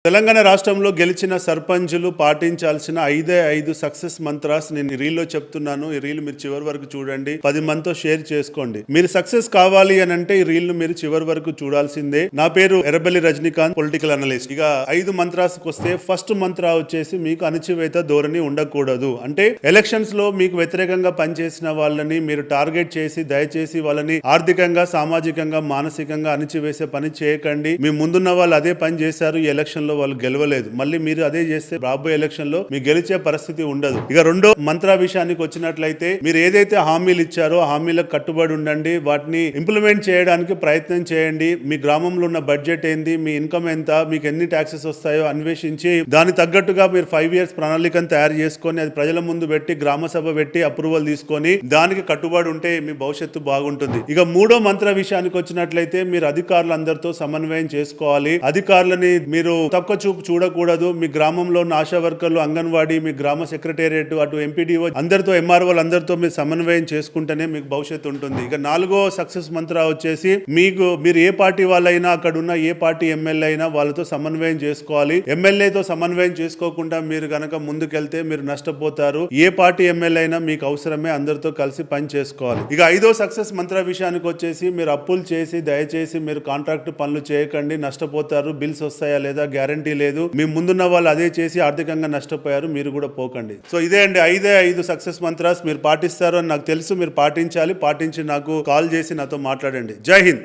తెలంగాణ రాష్ట్రంలో గెలిచిన సర్పంచులు పాటించాల్సిన 5 సక్సెస్ మంత్రాస్ నేను ఈ రీల్లో చెప్తున్నాను. ఈ రీల్ మీరు చివరి వరకు చూడండి, 10 మందితో షేర్ చేసుకోండి. మీరు సక్సెస్ కావాలి అని అంటే ఈ రీల్ మీరు చివరి వరకు చూడాల్సిందే. నా పేరు ఎర్రబెల్లి రజనీకాంత్, పొలిటికల్ అనలిస్ట్. ఇక 5 మంత్రాస్కి వస్తే ఫస్ట్ మంత్ర వచ్చేసి మీకు అణచివేత ధోరణి ఉండకూడదు. అంటే ఎలక్షన్స్ లో మీకు వ్యతిరేకంగా పనిచేసిన వాళ్ళని మీరు టార్గెట్ చేసి దయచేసి వాళ్ళని ఆర్థికంగా, సామాజికంగా, మానసికంగా అణచివేసే పని చేయకండి. మీ ముందున్న వాళ్ళు అదే పని చేశారు, ఈ ఎలక్షన్ వాళ్ళు గెలవలేదు. మళ్ళీ మీరు అదే చేస్తే రాబోయే ఎలక్షన్ లో మీకు గెలిచే పరిస్థితి ఉండదు. ఇక రెండో మంత్ర విషయానికి వచ్చినట్లయితే మీరు ఏదైతే హామీలు ఇచ్చారో హామీలకు కట్టుబడి ఉండండి, వాటిని ఇంప్లిమెంట్ చేయడానికి ప్రయత్నం చేయండి. మీ గ్రామంలో ఉన్న బడ్జెట్ ఏంది, మీ ఇన్కమ్ ఎంత, మీకు ఎన్ని ట్యాక్సెస్ వస్తాయో అన్వేషించి దాని తగ్గట్టుగా మీరు 5 years ప్రణాళికను తయారు చేసుకొని అది ప్రజల ముందు పెట్టి గ్రామ సభ పెట్టి అప్రూవల్ తీసుకొని దానికి కట్టుబడి ఉంటే మీ భవిష్యత్తు బాగుంటుంది. ఇక మూడో మంత్ర విషయానికి వచ్చినట్లయితే మీరు అధికారులందరితో సమన్వయం చేసుకోవాలి. అధికారులని మీరు తక్కువ చూపు చూడకూడదు. మీ గ్రామంలో ఉన్న ఆశా వర్కర్లు, అంగన్వాడీ, మీ గ్రామ సెక్రటేరియట్, అటు ఎంపీడీఓ అందరితో, ఎంఆర్ఓలు అందరితో మీరు సమన్వయం చేసుకుంటేనే మీకు భవిష్యత్తు ఉంటుంది. ఇక నాలుగో సక్సెస్ మంత్ర వచ్చేసి మీరు ఏ పార్టీ వాళ్ళైనా అక్కడ ఉన్న ఏ పార్టీ ఎమ్మెల్యే అయినా వాళ్ళతో సమన్వయం చేసుకోవాలి. ఎమ్మెల్యేతో సమన్వయం చేసుకోకుండా మీరు గనక ముందుకెళ్తే మీరు నష్టపోతారు. ఏ పార్టీ ఎమ్మెల్యే అయినా మీకు అవసరమే, అందరితో కలిసి పని చేసుకోవాలి. ఇక 5వ సక్సెస్ మంత్ర విషయానికి వచ్చేసి మీరు అప్పులు చేసి దయచేసి మీరు కాంట్రాక్ట్ పనులు చేయకండి, నష్టపోతారు. బిల్స్ వస్తాయా లేదా గ్యారంటీ లేదు. మీ ముందున్న వాళ్ళు అదే చేసి ఆర్థికంగా నష్టపోయారు, మీరు కూడా పోకండి. సో ఇదే అండి 5 సక్సెస్ మంత్రాస్. మీరు పాటిస్తారు అని నాకు తెలుసు. మీరు పాటించాలి. పాటించి నాకు కాల్ చేసి నాతో మాట్లాడండి. జై హింద్.